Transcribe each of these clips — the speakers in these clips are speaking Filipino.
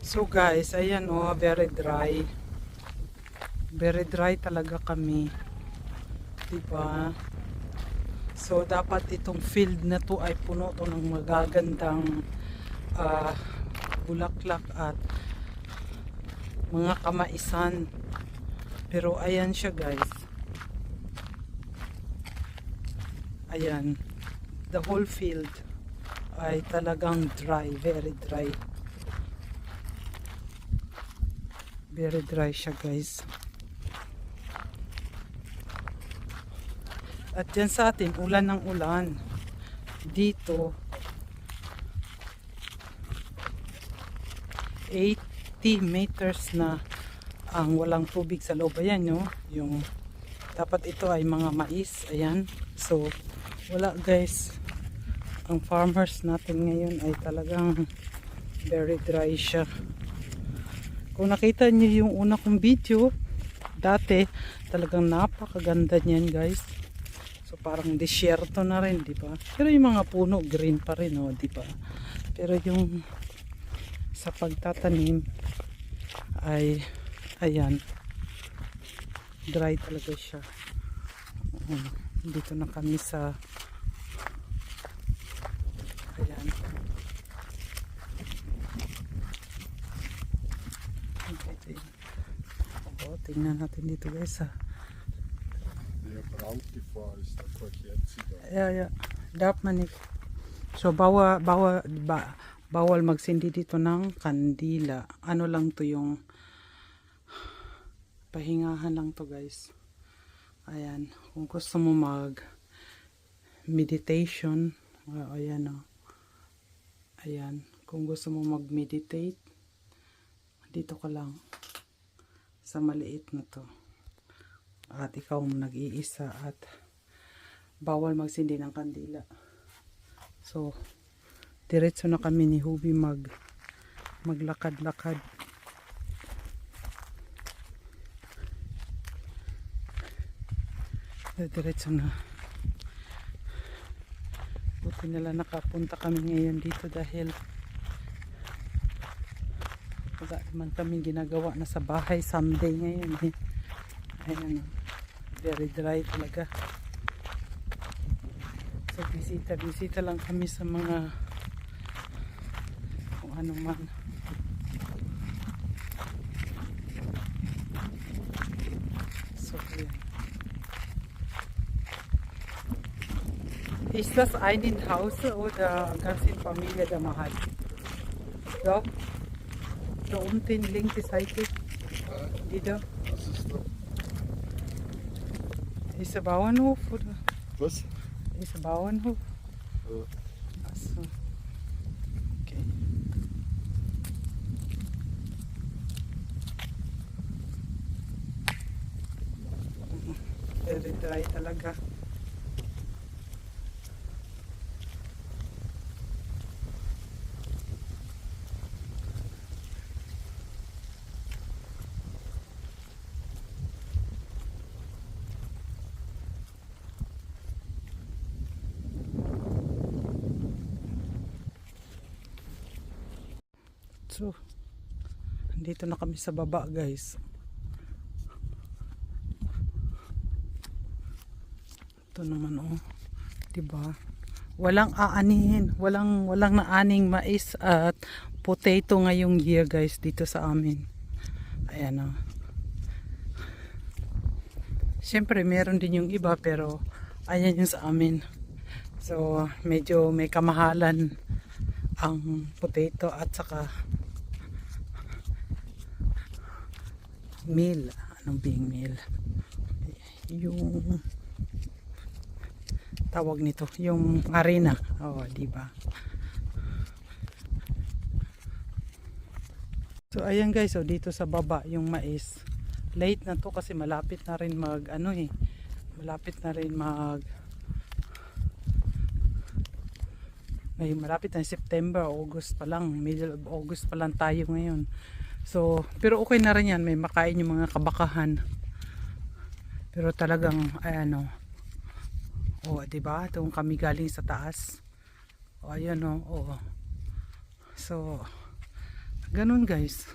So guys, ayan oh, very dry. Very dry talaga kami. Diba? So dapat itong field na to ay puno to ng magagandang ah, bulaklak at mga kamaisan. Pero ayan siya guys. Ayan. The whole field ay talagang dry. Very dry. Very dry siya guys. At dyan sa atin, ulan ng ulan. Dito, 80 meters na ang walang tubig sa loob. Ayan no, yung dapat ito ay mga mais. Ayan. So, wala guys. Ang farmers natin ngayon ay talagang very dry siya. Kung nakita niyo yung una kong video, dati talagang napakaganda niyan guys. So parang disyerto na rin, di ba? Pero yung mga puno green pa rin, oh, di ba? Pero yung sa pagtatanim ay ayan, dry talaga siya. Dito na kami sa ayan. Tingnan natin dito guys ha. Brandgefahr ist da kort jetzt wieder. Ja. Darf man nicht. So bawal magsindi dito ng kandila. Ano lang to yung pahingahan lang to guys. Ayan. Kung gusto mo mag meditation. Ayan o. Ayan. Kung gusto mo mag meditate. Dito ka lang. Sa maliit na to. At ikaw nag-iisa at bawal magsindi ng kandila. So, diretso na kami ni Hubi maglakad-lakad. Diretso na. Buti nila nakapunta kami ngayon dito dahil wala naman kami ginagawa na sa bahay someday ngayon eh. Ayan o. Very dry talaga. So bisita lang kami sa mga kung ano man. So ayan. Ist das ein in Hause oder ganze Familie der Mahal? Ja. Da unten linke Seite. Die da. Was ist da? Ist der Bauernhof oder? Was? Ist der Bauernhof? Ja. Achso. Okay. Very dry talaga. So, dito na kami sa baba guys. Ito naman oh, 'di ba? Walang aanihin, walang naaning mais at potato ngayong year guys dito sa amin. Ayan oh. Siyempre meron din yung iba pero ayan yung sa amin. So, medyo may kamahalan ang potato at saka meal. Anong being meal? Yung tawag nito, yung arena. Oh, di ba? So ayan guys, so dito sa baba yung mais. Late na to kasi malapit na rin mag ano eh. Malapit na rin mag malapit na September, August pa lang, middle of August pa lang tayo ngayon. So, pero okay na rin yan, may makain yung mga kabakahan. Pero talagang, ayan o. O, diba? Itong kami galing sa taas. O, ayan o. O. So, ganun guys.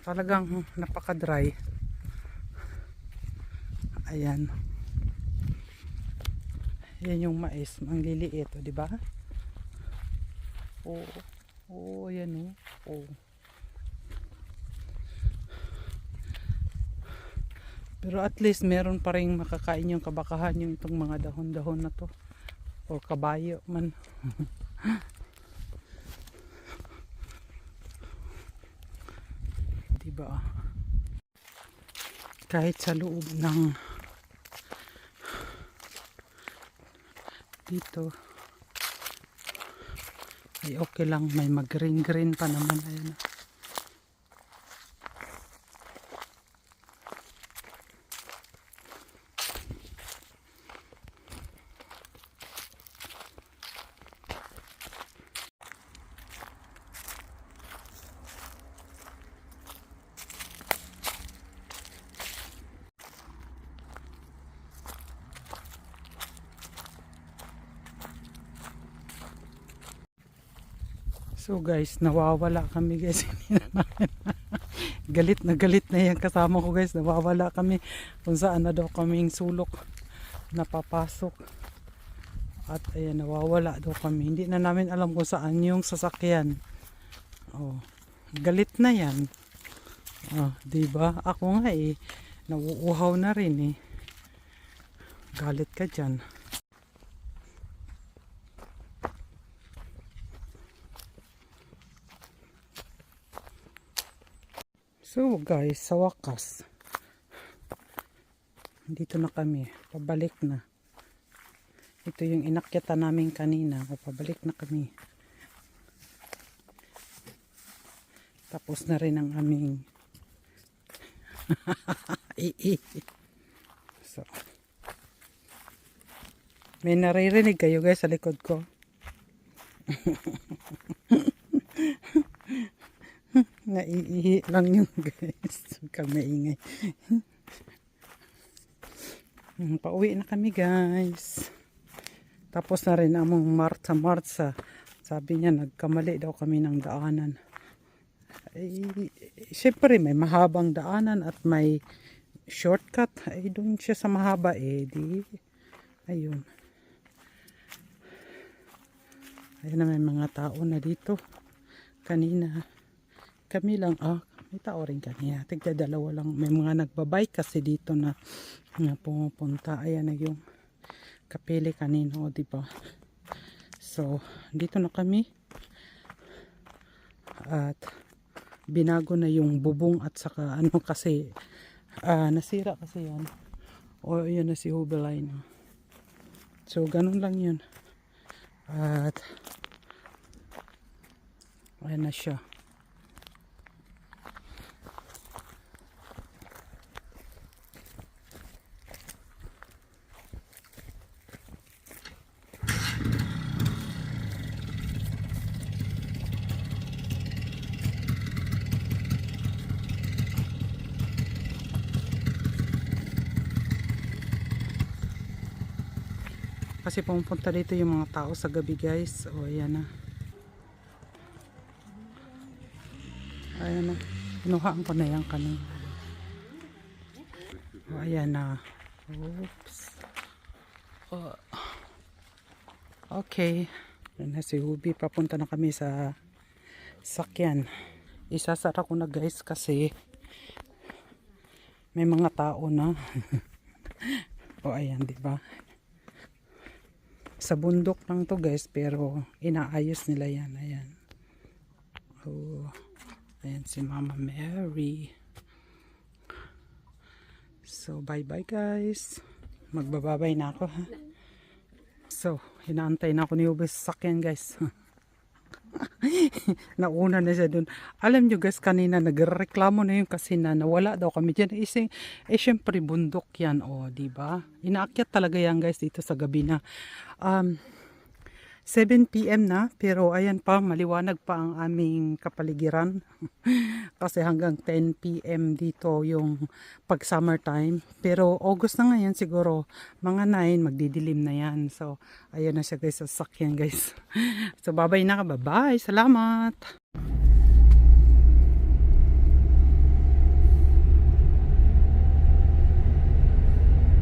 Talagang napaka-dry. Ayan. Yan yung mais, ang liliit, di ba? Oo. Oo, yan oh. Oo. Pero at least meron pa rin makakain yung kabakahan yung itong mga dahon-dahon na to. O kabayo man. Diba? Kahit sa loob ng dito ay okay lang, may mag-green pa naman. Ayan. So guys, nawawala kami guys. Galit na yan kasama ko guys. Nawawala kami kung saan na daw kaming sulok napapasok. At ayan, nawawala daw kami. Hindi na namin alam kung saan yung sasakyan. Oh, galit na yan. Oh, diba? Ako nga nauuhaw na rin Galit ka dyan. So guys, sa wakas, dito na kami, pabalik na. Ito yung inakyatan namin kanina, pabalik na kami. Tapos na rin ang aming so, may naririnig kayo guys sa likod ko. Naiihi lang yun guys. Huwag maingay. Pauwi na kami guys. Tapos na rin among Martsa. Sabi niya nagkamali daw kami ng daanan. Siyempre may mahabang daanan at may shortcut. Doon siya sa mahaba ayun. Ayun na, may mga tao na dito. Kanina kami lang, may tao rin kanina. Tigda dalawa lang. May mga nagbabike kasi dito na pumupunta. Ayan na yung kapili kanino, diba? So, dito na kami. At binago na yung bubong at saka kasi nasira kasi yan. O yun na si Hubeline. So, ganun lang yun. At ayan na siya. Kasi pumunta dito yung mga tao sa gabi guys. O ayan na. Ayan na. Pinuhaan ko na yan kanina. O ayan na. Oops. Okay. Ayan na si Hubi. Papunta na kami sa sakyan. Isasara ko na guys kasi may mga tao na. O ayan, diba? Sa bundok lang to guys, pero inaayos nila yan. Ayan. Oh, ayan si Mama Mary. So bye bye guys. Magbababay na ako ha. So hinaantay na ako ni Ube sa sakyan guys. Nauna na siya dun. Alam nyo guys, kanina nagreklamo na yun kasi nawala daw kami dyan. Syempre bundok yan, diba? Inaakyat talaga yan guys dito sa gabi na 7 PM na, pero ayan pa, maliwanag pa ang aming kapaligiran. Kasi hanggang 10 PM dito yung pag summertime. Pero August na ngayon siguro, mga 9, magdidilim na yan. So, ayan na siya guys, sa sakyan guys. So, bye-bye na ka. Bye-bye. Salamat!